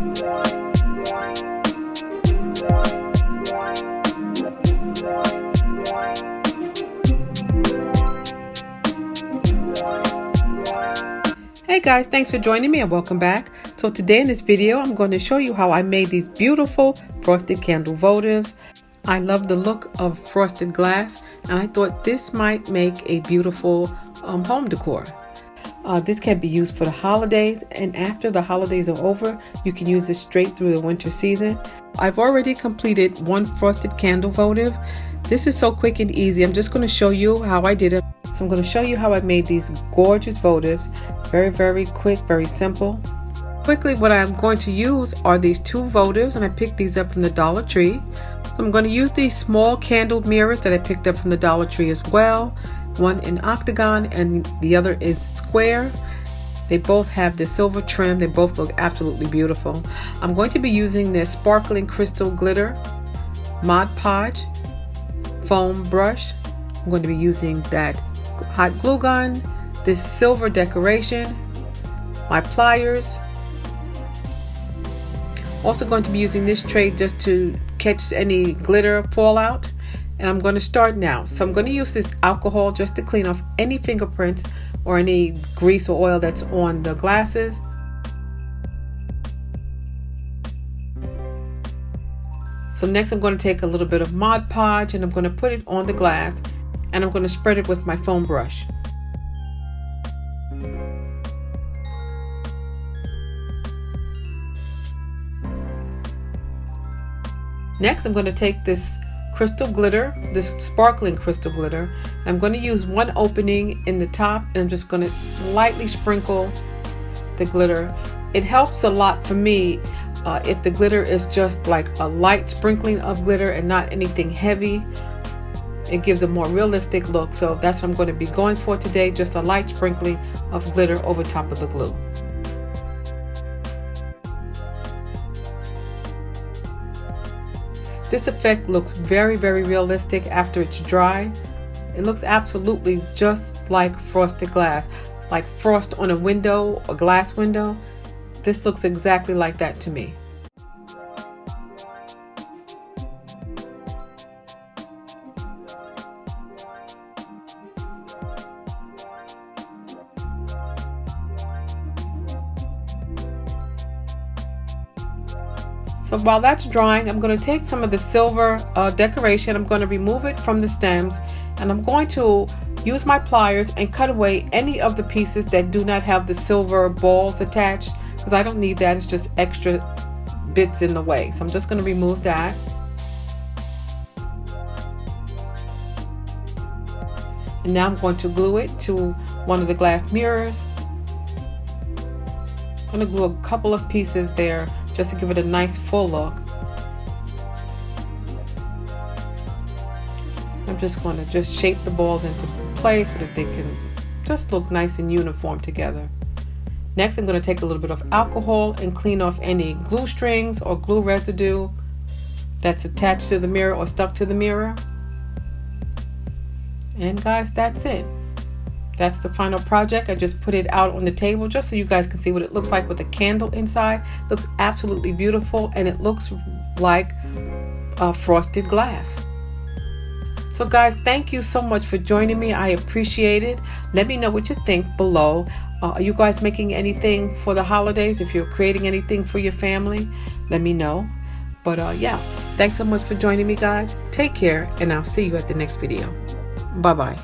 Hey guys, thanks for joining me and welcome back. So today in this video, I'm going to show you how I made these beautiful frosted candle votives. I love the look of frosted glass and I thought this might make a beautiful home decor. This can be used for the holidays, and after the holidays are over, you can use this straight through the winter season. I've already completed one frosted candle votive. This is so quick and easy. I'm just going to show you how I did it. So I'm going to show you how I made these gorgeous votives. Very quick, very simple. Quickly, what I'm going to use are these two votives, and I picked these up from the Dollar Tree. So I'm going to use these small candle mirrors that I picked up from the Dollar Tree as well. One in octagon and the other is square. They both have the silver trim. They both look absolutely beautiful. I'm going to be using this sparkling crystal glitter Podge foam brush. I'm going to be using that hot glue gun, this silver decoration, my pliers. Also going to be using this tray just to catch any glitter fallout. And I'm going to start now. So I'm going to use this alcohol just to clean off any fingerprints or any grease or oil that's on the glasses. So next I'm going to take a little bit of Mod Podge and I'm going to put it on the glass and I'm going to spread it with my foam brush. Next I'm going to take this crystal glitter, this sparkling crystal glitter. I'm going to use one opening in the top and I'm just going to lightly sprinkle the glitter. It helps a lot for me if the glitter is just like a light sprinkling of glitter and not anything heavy. It gives a more realistic look, so that's what I'm going to be going for today, just a light sprinkling of glitter over top of the glue. This effect looks very realistic after it's dry. It looks absolutely just like frosted glass, like frost on a window, a glass window. This looks exactly like that to me. So while that's drying, I'm going to take some of the silver decoration. I'm going to remove it from the stems and I'm going to use my pliers and cut away any of the pieces that do not have the silver balls attached, because I don't need that. It's just extra bits in the way. So I'm just going to remove that. And now I'm going to glue it to one of the glass mirrors. I'm going to glue a couple of pieces there just to give it a nice full look. I'm just going to just shape the balls into place so that they can just look nice and uniform together. Next, I'm going to take a little bit of alcohol and clean off any glue strings or glue residue that's attached to the mirror or stuck to the mirror. And guys, that's it. That's the final project. I just put it out on the table just so you guys can see what it looks like with a candle inside. It looks absolutely beautiful and it looks like frosted glass. So guys, thank you so much for joining me. I appreciate it. Let me know what you think below. Are you guys making anything for the holidays? If you're creating anything for your family, let me know. But yeah, thanks so much for joining me guys. Take care and I'll see you at the next video. Bye bye.